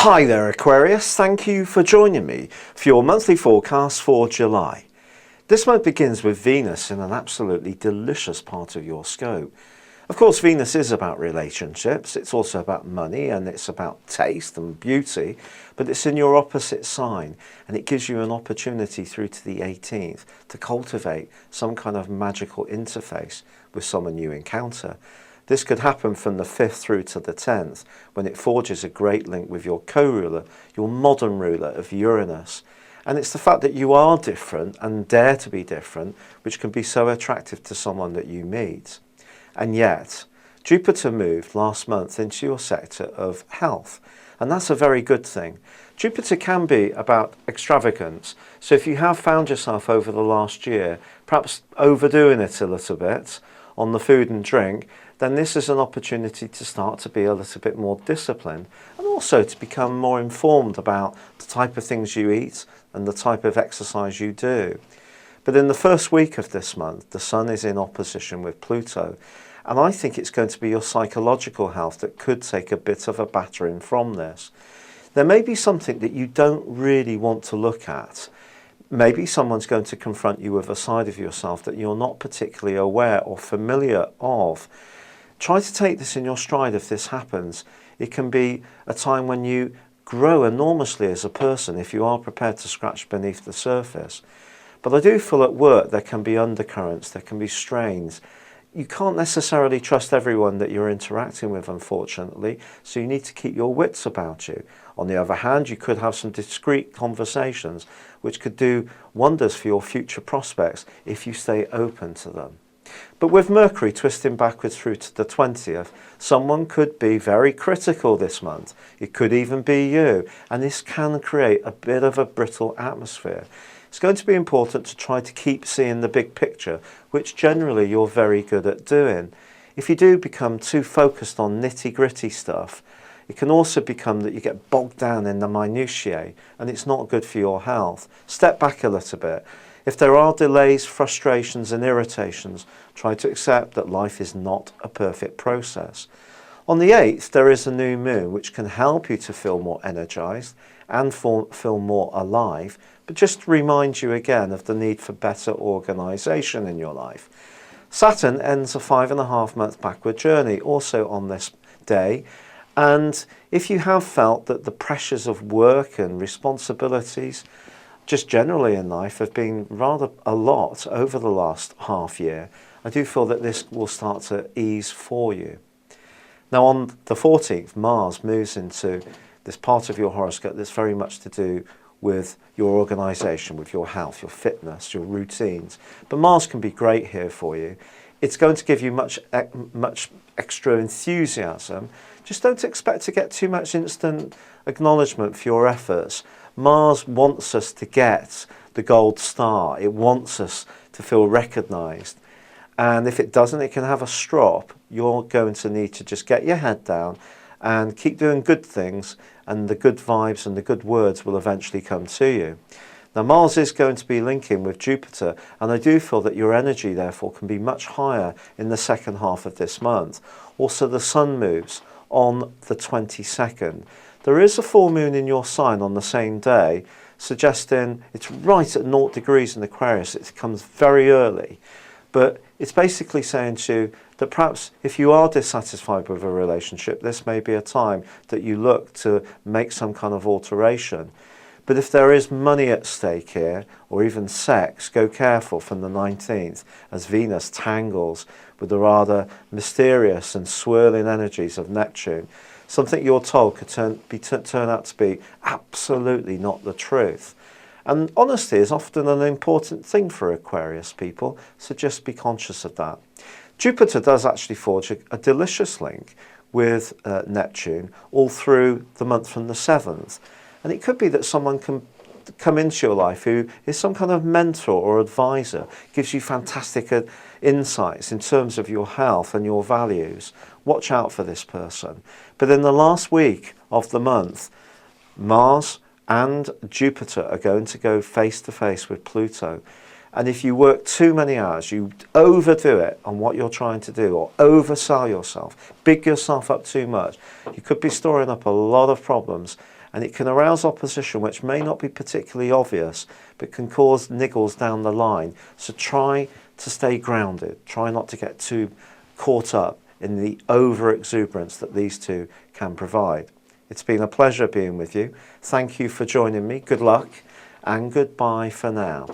Hi there Aquarius, thank you for joining me for your monthly forecast for July. This month begins with Venus in an absolutely delicious part of your scope. Of course, Venus is about relationships, it's also about money and it's about taste and beauty, but it's in your opposite sign and it gives you an opportunity through to the 18th to cultivate some kind of magical interface with someone you encounter. This could happen from the 5th through to the 10th, when it forges a great link with your co-ruler, your modern ruler of Uranus. And it's the fact that you are different and dare to be different, which can be so attractive to someone that you meet. And yet, Jupiter moved last month into your sector of health, and that's a very good thing. Jupiter can be about extravagance, so if you have found yourself over the last year, perhaps overdoing it a little bit on the food and drink, then this is an opportunity to start to be a little bit more disciplined and also to become more informed about the type of things you eat and the type of exercise you do. But in the first week of this month, the Sun is in opposition with Pluto, and I think it's going to be your psychological health that could take a bit of a battering from this. There may be something that you don't really want to look at. Maybe someone's going to confront you with a side of yourself that you're not particularly aware or familiar of. Try to take this in your stride if this happens. It can be a time when you grow enormously as a person if you are prepared to scratch beneath the surface. But I do feel at work there can be undercurrents, there can be strains. You can't necessarily trust everyone that you're interacting with, unfortunately, so you need to keep your wits about you. On the other hand, you could have some discreet conversations which could do wonders for your future prospects if you stay open to them. But with Mercury twisting backwards through to the 20th, someone could be very critical this month. It could even be you, and this can create a bit of a brittle atmosphere. It's going to be important to try to keep seeing the big picture, which generally you're very good at doing. If you do become too focused on nitty-gritty stuff, it can also become that you get bogged down in the minutiae, and it's not good for your health. Step back a little bit. If there are delays, frustrations and irritations, try to accept that life is not a perfect process. On the 8th, there is a new moon which can help you to feel more energized and feel more alive, but just remind you again of the need for better organization in your life. Saturn ends a 5.5 month backward journey also on this day, and if you have felt that the pressures of work and responsibilities just generally in life have been rather a lot over the last half year, I do feel that this will start to ease for you. Now on the 14th, Mars moves into this part of your horoscope that's very much to do with your organisation, with your health, your fitness, your routines. But Mars can be great here for you. It's going to give you much extra enthusiasm. Just don't expect to get too much instant acknowledgement for your efforts. Mars wants us to get the gold star. It wants us to feel recognised. And if it doesn't, it can have a strop. You're going to need to just get your head down and keep doing good things, and the good vibes and the good words will eventually come to you. Now Mars is going to be linking with Jupiter, and I do feel that your energy therefore can be much higher in the second half of this month. Also the Sun moves on the 22nd. There is a full moon in your sign on the same day, suggesting it's right at 0 degrees in Aquarius. It comes very early, but it's basically saying to you that perhaps if you are dissatisfied with a relationship, this may be a time that you look to make some kind of alteration. But if there is money at stake here, or even sex, go careful from the 19th as Venus tangles with the rather mysterious and swirling energies of Neptune. Something you're told could turn out to be absolutely not the truth. And honesty is often an important thing for Aquarius people, so just be conscious of that. Jupiter does actually forge a delicious link with Neptune all through the month from the 7th. And it could be that someone can come into your life who is some kind of mentor or advisor, gives you fantastic insights in terms of your health and your values. Watch out for this person. But in the last week of the month, Mars and Jupiter are going to go face to face with Pluto. And if you work too many hours, you overdo it on what you're trying to do, or oversell yourself, big yourself up too much, you could be storing up a lot of problems and it can arouse opposition which may not be particularly obvious but can cause niggles down the line. So try to stay grounded. Try not to get too caught up in the over-exuberance that these two can provide. It's been a pleasure being with you. Thank you for joining me. Good luck and goodbye for now.